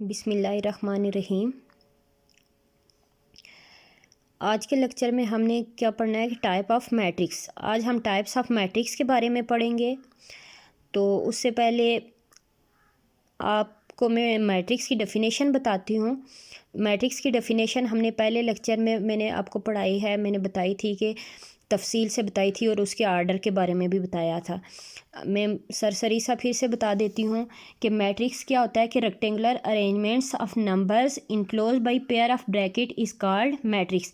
बिस्मिल्लाहिर्रहमानिर्रहीम। आज के लेक्चर में हमने क्या पढ़ना है कि टाइप ऑफ मैट्रिक्स। आज हम टाइप्स ऑफ मैट्रिक्स के बारे में पढ़ेंगे। तो उससे पहले आपको मैं मैट्रिक्स की डेफिनेशन बताती हूँ। मैट्रिक्स की डेफिनेशन हमने पहले लेक्चर में मैंने आपको पढ़ाई है, मैंने बताई थी कि तफसील से बताई थी और उसके आर्डर के बारे में भी बताया था। मैं सरसरी सा फिर से बता देती हूँ कि मैट्रिक्स क्या होता है कि rectangular arrangements of numbers enclose by pair of bracket is called matrix.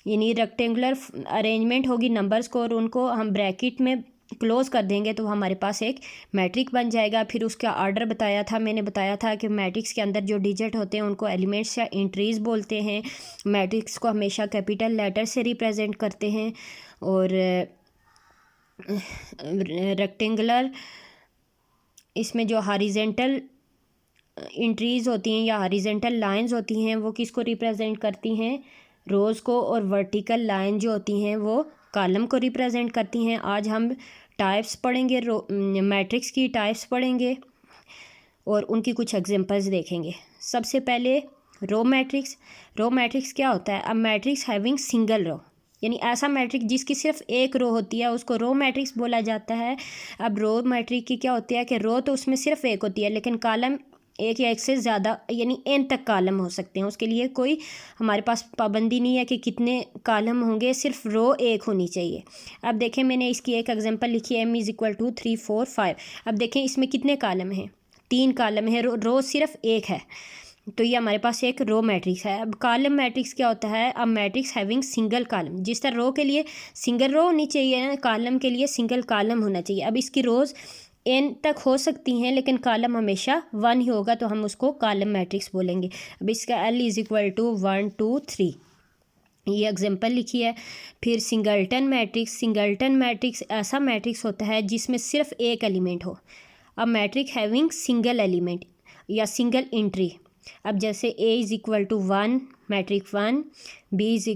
यानी रेक्टेंगुलर अरेंजमेंट होगी नंबर्स को और उनको हम ब्रैकेट में क्लोज कर देंगे तो हमारे पास एक मैट्रिक बन जाएगा। फिर उसका आर्डर बताया था, मैंने बताया था कि मैट्रिक्स के अंदर जो डिजिट होते हैं उनको एलिमेंट्स या एंट्रीज बोलते हैं। मैट्रिक्स को हमेशा कैपिटल लेटर से रिप्रेजेंट करते हैं। और रेक्टेंगुलर इसमें जो हॉरिजेंटल एंट्रीज होती हैं या हॉरिजेंटल लाइंस होती हैं वो किसको रिप्रेजेंट करती हैं, रोज़ को। और वर्टिकल लाइन जो होती हैं वो कॉलम को रिप्रेजेंट करती हैं। आज हम टाइप्स पढ़ेंगे, मैट्रिक्स की टाइप्स पढ़ेंगे और उनकी कुछ एग्जांपल्स देखेंगे। सबसे पहले रो मैट्रिक्स। रो मैट्रिक्स क्या होता है? A matrix having single row, यानी ऐसा मैट्रिक्स जिसकी सिर्फ एक रो होती है उसको रो मैट्रिक्स बोला जाता है। अब रो मैट्रिक्स की क्या होती है कि रो तो उसमें सिर्फ एक होती है लेकिन कॉलम एक या एक से ज़्यादा यानी एन तक कॉलम हो सकते हैं। उसके लिए कोई हमारे पास पाबंदी नहीं है कि कितने कॉलम होंगे, सिर्फ रो एक होनी चाहिए। अब देखें मैंने इसकी एक एग्जांपल लिखी है, m = 3 4 5। अब देखें इसमें कितने कॉलम हैं? 3 कॉलम है, रो सिर्फ एक है, तो ये हमारे पास एक रो मैट्रिक्स है। अब कॉलम मैट्रिक्स क्या होता है? अब मैट्रिक्स हैविंग सिंगल कॉलम। जिस तरह रो के लिए सिंगल रो होनी चाहिए, कॉलम के लिए सिंगल कॉलम होना चाहिए। अब इसकी रोज़ एन तक हो सकती हैं लेकिन कॉलम हमेशा 1 ही होगा तो हम उसको कॉलम मैट्रिक्स बोलेंगे। अब इसका L = 1 2 3 ये एग्जांपल लिखी है। फिर सिंगल्टन मैट्रिक्स। सिंगल्टन मैट्रिक्स ऐसा मैट्रिक्स होता है जिसमें सिर्फ एक एलिमेंट हो। अब मैट्रिक हैविंग सिंगल एलिमेंट या सिंगल एंट्री। अब जैसे A = 1 मैट्रिक 1, B =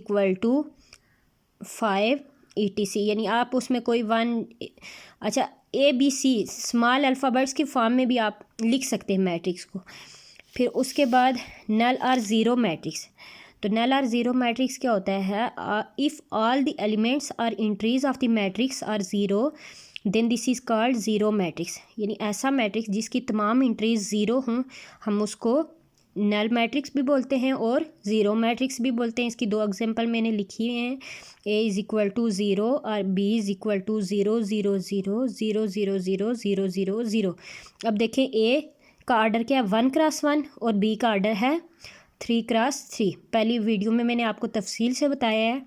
5 etc, यानी आप उसमें कोई 1 अच्छा ABC स्मॉल अल्फ़ाबेट्स की फॉर्म में भी आप लिख सकते हैं मैट्रिक्स को। फिर उसके बाद नल और ज़ीरो मैट्रिक्स। तो नल और ज़ीरो मैट्रिक्स क्या होता है? इफ़ ऑल द एलिमेंट्स और entries of the matrix are zero then this is called zero matrix. यानी ऐसा मैट्रिक्स जिसकी तमाम एंट्रीज ज़ीरो हों हम उसको नल मैट्रिक्स भी बोलते हैं और ज़ीरो मैट्रिक्स भी बोलते हैं। इसकी 2 एग्जांपल मैंने लिखी हैं। A = 0 और B = 0 0 0 0 0 0 0 0 0। अब देखें A का आर्डर क्या है? 1x1 और B का आर्डर है 3x3। पहली वीडियो में मैंने आपको तफसील से बताया है।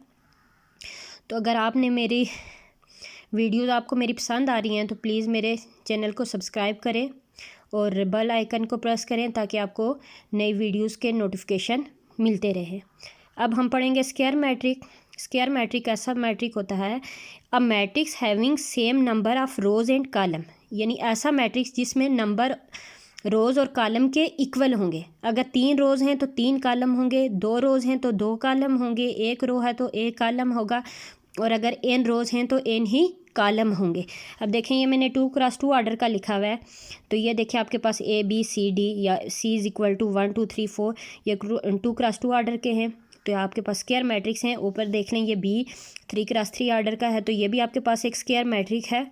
तो अगर आपने मेरी वीडियोज़ आपको मेरी पसंद आ रही हैं तो प्लीज़ मेरे चैनल को सब्सक्राइब करें और बेल आइकन को प्रेस करें ताकि आपको नई वीडियोस के नोटिफिकेशन मिलते रहें। अब हम पढ़ेंगे स्क्वायर मैट्रिक। स्क्वायर मैट्रिक ऐसा मैट्रिक होता है a matrix having same number of rose and column, यानी ऐसा मैट्रिक्स जिसमें नंबर रोज़ और कॉलम के इक्वल होंगे। अगर 3 रोज़ हैं तो 3 कॉलम होंगे, 2 रोज़ हैं तो 2 कॉलम होंगे, 1 रो है तो 1 कॉलम होगा और अगर n रोज़ हैं तो n ही कॉलम होंगे। अब देखें ये मैंने 2x2 आर्डर का लिखा हुआ है। तो ये देखिए आपके पास A B C D या C = 1 2 3 4 ये 2x2 आर्डर के हैं तो आपके पास स्क्वायर मैट्रिक्स हैं। ऊपर देख लें ये B 3x3 आर्डर का है तो ये भी आपके पास एक स्क्वायर मैट्रिक है।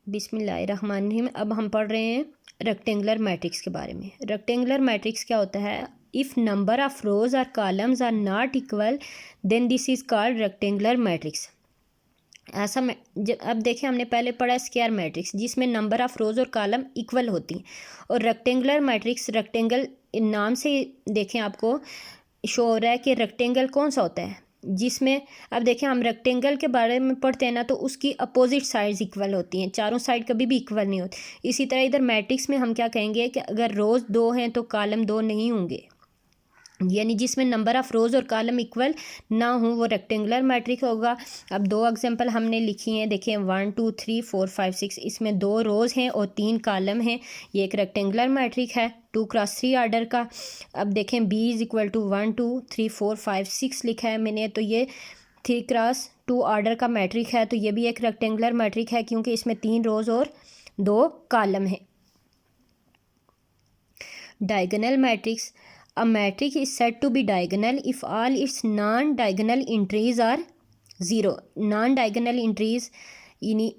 बिस्मिल्लाहिर्रहमानिर्रहीम। अब हम पढ़ रहे हैं रेक्टेंगुलर मैट्रिक्स के बारे में। रेक्टेंगुलर मैट्रिक्स क्या होता है? इफ़ नंबर ऑफ रोज और columns are not equal then this is called rectangular matrix. ऐसा अब देखें हमने पहले पढ़ा स्क्वायर मैट्रिक्स जिसमें नंबर ऑफ रोज और कॉलम इक्वल होती हैं। और रेक्टेंगुलर मैट्रिक्स, रेक्टेंगल नाम से देखें आपको शो हो रहा है कि रेक्टेंगल कौन सा होता है जिसमें, अब देखें हम रेक्टेंगल के बारे में पढ़ते हैं ना तो उसकी अपोजिट साइड्स इक्वल होती हैं, चारों साइड कभी भी इक्वल नहीं होती। इसी तरह इधर मैट्रिक्स में हम क्या कहेंगे कि अगर रोज़ 2 हैं तो कॉलम 2 नहीं होंगे, यानी जिसमें नंबर ऑफ़ रोज़ और कॉलम इक्वल ना हो वो रेक्टेंगुलर मैट्रिक्स होगा। अब 2 एग्जांपल हमने लिखी हैं, देखें 1 2 3 4 5 6 इसमें 2 रोज़ हैं और 3 कॉलम हैं, ये एक रेक्टेंगुलर मैट्रिक है 2x3 आर्डर का। अब देखें B = 1 2 3 4 5 6 लिखा है मैंने तो ये 3x2 आर्डर का मैट्रिक है तो ये भी एक रेक्टेंगुलर मैट्रिक है क्योंकि इसमें 3 रोज़ और 2 कॉलम है। Diagonal matrix, a matrix is said to be diagonal if all its non diagonal entries are zero. Non diagonal entries यानी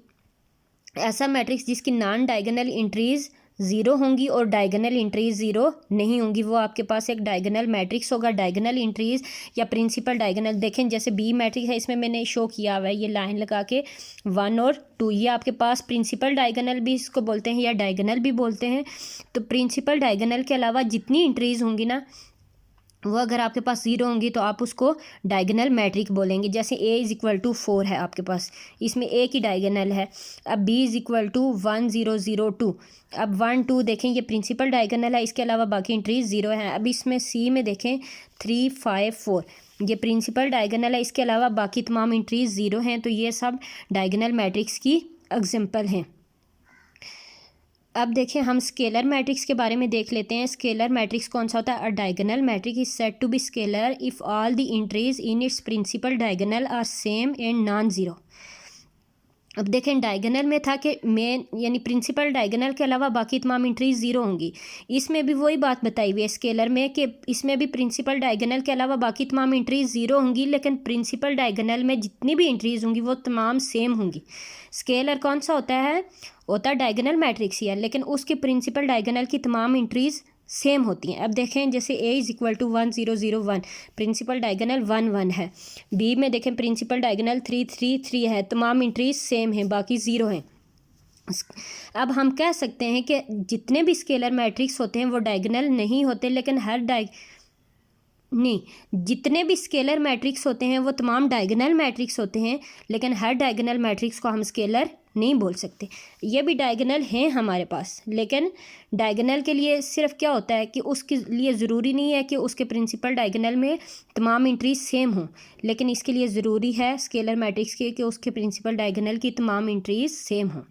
ऐसा मैट्रिक्स जिसकी नॉन डायगोनल एंट्रीज ज़ीरो होंगी और डायगोनल एंट्रीज ज़ीरो नहीं होंगी, वो आपके पास एक डायगोनल मैट्रिक्स होगा। डायगोनल एंट्रीज या प्रिंसिपल डायगोनल, देखें जैसे बी मैट्रिक्स है, इसमें मैंने शो किया हुआ है ये लाइन लगा के 1 और 2, ये आपके पास प्रिंसिपल डायगोनल भी इसको बोलते हैं या डायगोनल भी बोलते हैं। तो प्रिंसिपल डायगोनल के अलावा जितनी एंट्रीज होंगी ना, वो अगर आपके पास ज़ीरो होंगी तो आप उसको डायगोनल मैट्रिक्स बोलेंगे। जैसे a इज़ इक्वल टू 4 है आपके पास, इसमें a की डायगोनल है। अब b इज़ इक्वल टू 1 0 0 2, अब 1 2 देखें ये प्रिंसिपल डायगोनल है, इसके अलावा बाकी एंट्रीज ज़ीरो हैं। अब इसमें c में देखें 3 5 4, ये प्रिंसिपल डायगोनल है, इसके अलावा बाकी तमाम एंट्रीज ज़ीरो हैं। तो ये सब डायगोनल मैट्रिक्स की एग्जांपल हैं। अब देखें हम स्केलर मैट्रिक्स के बारे में देख लेते हैं। स्केलर मैट्रिक्स कौन सा होता है? A diagonal matrix is said to be scalar if all the entries in its principal diagonal are same and non zero. अब देखें डायगोनल में था कि मेन यानी प्रिंसिपल डायगोनल के अलावा बाकी तमाम एंट्रीज ज़ीरो होंगी। इसमें भी वही बात बताई हुई है स्केलर में कि इसमें भी प्रिंसिपल डायगोनल के अलावा बाकी तमाम एंट्रीज ज़ीरो होंगी, लेकिन प्रिंसिपल डायगोनल में जितनी भी एंट्रीज होंगी वो तमाम सेम होंगी। स्केलर कौन सा होता है? होता डायगोनल मैट्रिक्स ही है, लेकिन उसके प्रिंसिपल डायगोनल की तमाम एंट्रीज सेम होती हैं। अब देखें जैसे a is equal to 1 0 0 1, principal diagonal 1 1 है। b में देखें प्रिंसिपल डायगोनल 3 3 3 है, तमाम एंट्रीज सेम हैं, बाकी ज़ीरो हैं। अब हम कह सकते हैं कि जितने भी स्केलर मैट्रिक्स होते हैं वो डायगोनल नहीं होते, लेकिन जितने भी स्केलर मैट्रिक्स होते हैं वो तमाम डायगोनल मैट्रिक्स होते हैं, लेकिन हर डायगोनल मैट्रिक्स को हम स्केलर नहीं बोल सकते। ये भी डायगोनल हैं हमारे पास, लेकिन डायगोनल के लिए सिर्फ क्या होता है कि उसके लिए ज़रूरी नहीं है कि उसके प्रिंसिपल डायगोनल में तमाम एंट्रीज सेम हों, लेकिन इसके लिए ज़रूरी है स्केलर मैट्रिक्स के कि उसके प्रिंसिपल डायगोनल की तमाम एंट्रीज सेम हों।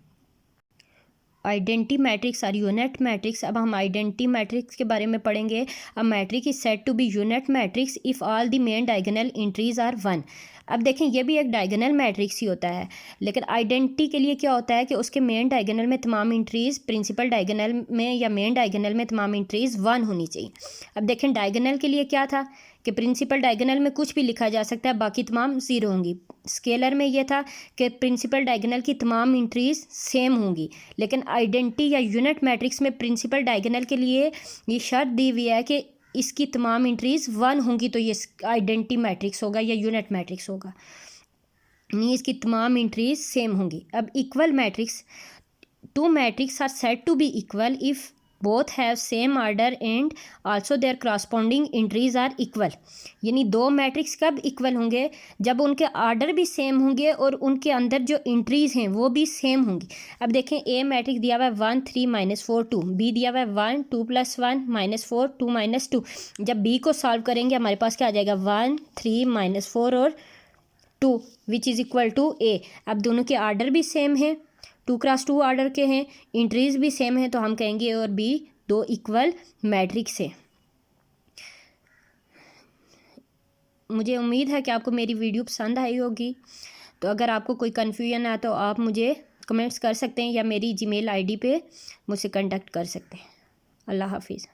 आइडेंटिटी मैट्रिक्स और यूनिट मैट्रिक्स। अब हम आइडेंटिटी मैट्रिक्स के बारे में पढ़ेंगे। A matrix is said to be unit matrix if all the main diagonal entries are 1। अब देखें ये भी एक डायगोनल मैट्रिक्स ही होता है, लेकिन आइडेंटिटी के लिए क्या होता है कि उसके मेन डायगोनल में तमाम एंट्रीज प्रिंसिपल डायगोनल में या मेन डायगोनल में तमाम एंट्रीज 1 होनी चाहिए। अब देखें डायगोनल के लिए क्या था कि प्रिंसिपल डायगोनल में कुछ भी लिखा जा सकता है, बाकी तमाम ज़ीरो होंगी। स्केलर में ये था कि प्रिंसिपल डायगोनल की तमाम एंट्रीज सेम होंगी, लेकिन आइडेंटिटी या यूनिट मैट्रिक्स में प्रिंसिपल डायगोनल के लिए ये शर्त दी हुई है कि इसकी तमाम एंट्रीज 1 होंगी, तो ये आइडेंटिटी मैट्रिक्स होगा या यूनिट मैट्रिक्स होगा, नहीं इसकी तमाम एंट्रीज सेम होंगी। अब equal matrix, two matrix are said to be equal if both have same order and also their corresponding entries are equal. यानी दो मैट्रिक्स कब इक्वल होंगे? जब उनके आर्डर भी सेम होंगे और उनके अंदर जो एंट्रीज हैं वो भी सेम होंगी। अब देखें ए मैट्रिक्स दिया हुआ है 1 3 -4 2, बी दिया हुआ है 1 2 + 1 -4 2 -2। जब बी को सॉल्व करेंगे हमारे पास क्या आ जाएगा? 1 3 -4 और 2 विच इज़ इक्वल टू ए। अब दोनों के आर्डर भी सेम हैं, 2 × 2 आर्डर के हैं, एंट्रीज भी सेम हैं, तो हम कहेंगे और बी दो इक्वल मैट्रिक्स है। मुझे उम्मीद है कि आपको मेरी वीडियो पसंद आई होगी। तो अगर आपको कोई कन्फ्यूजन है तो आप मुझे कमेंट्स कर सकते हैं या मेरी जीमेल आईडी पे मुझसे कांटेक्ट कर सकते हैं। अल्लाह हाफिज़।